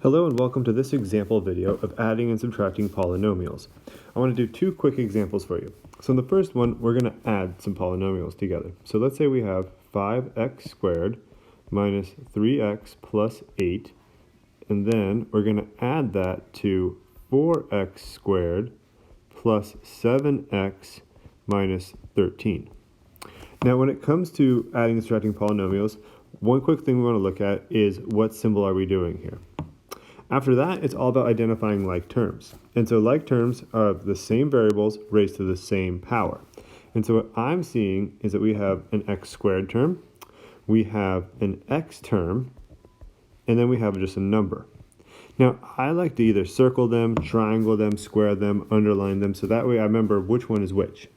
Hello and welcome to this example video of adding and subtracting polynomials. I want to do two quick examples for you. So in the first one, we're going to add some polynomials together. So let's say we have 5x squared minus 3x plus 8, and then we're going to add that to 4x squared plus 7x minus 13. Now when it comes to adding and subtracting polynomials, one quick thing we want to look at is what symbol are we doing here. After that, it's all about identifying like terms. And so like terms are the same variables raised to the same power. And so what I'm seeing is that we have an x squared term, we have an x term, and then we have just a number. Now, I like to either circle them, triangle them, square them, underline them, so that way I remember which one is which.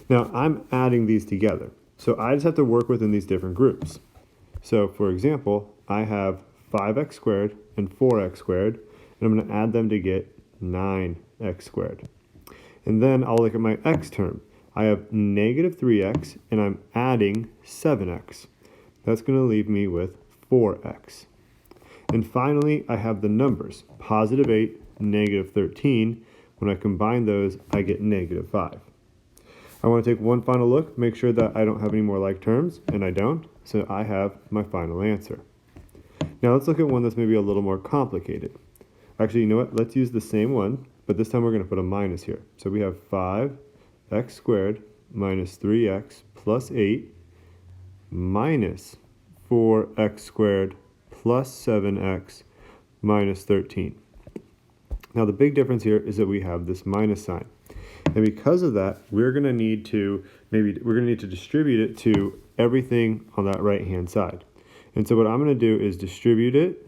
Now, I'm adding these together, so I just have to work within these different groups. So, for example, I have 5x squared and 4x squared, and I'm going to add them to get 9x squared. And then I'll look at my x term. I have negative 3x, and I'm adding 7x. That's going to leave me with 4x. And finally, I have the numbers, positive 8, negative 13. When I combine those, I get negative 5. I want to take one final look, make sure that I don't have any more like terms, and I don't, so I have my final answer. Now let's look at one that's maybe a little more complicated. Actually, you know what? Let's use the same one, but this time we're going to put a minus here. So we have 5x squared minus 3x plus 8 minus 4x squared plus 7x minus 13. Now the big difference here is that we have this minus sign. And because of that, we're going to need to distribute it to everything on that right-hand side. And so what I'm going to do is distribute it,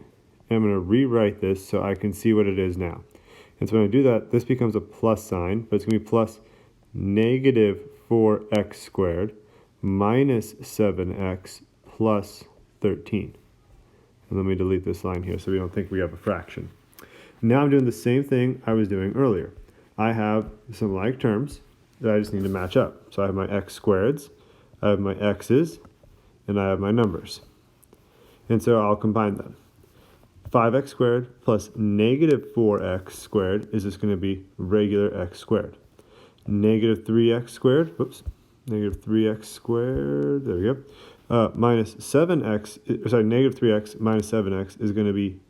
and I'm going to rewrite this so I can see what it is now. And so when I do that, this becomes a plus sign, but it's going to be plus negative 4x squared minus 7x plus 13. And let me delete this line here so we don't think we have a fraction. Now I'm doing the same thing I was doing earlier. I have some like terms that I just need to match up. So I have my x squareds, I have my x's, and I have my numbers. And so I'll combine them. 5x squared plus negative 4x squared is just going to be regular x squared. Negative 3x squared, negative 3x squared, there we go, minus 7x, sorry, negative 3x minus 7x is going to be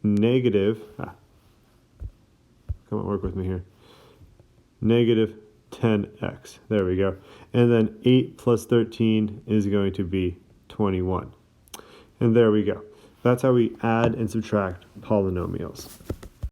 negative, come on, work with me here, negative 10x, there we go. And then 8 plus 13 is going to be 21. And there we go. That's how we add and subtract polynomials.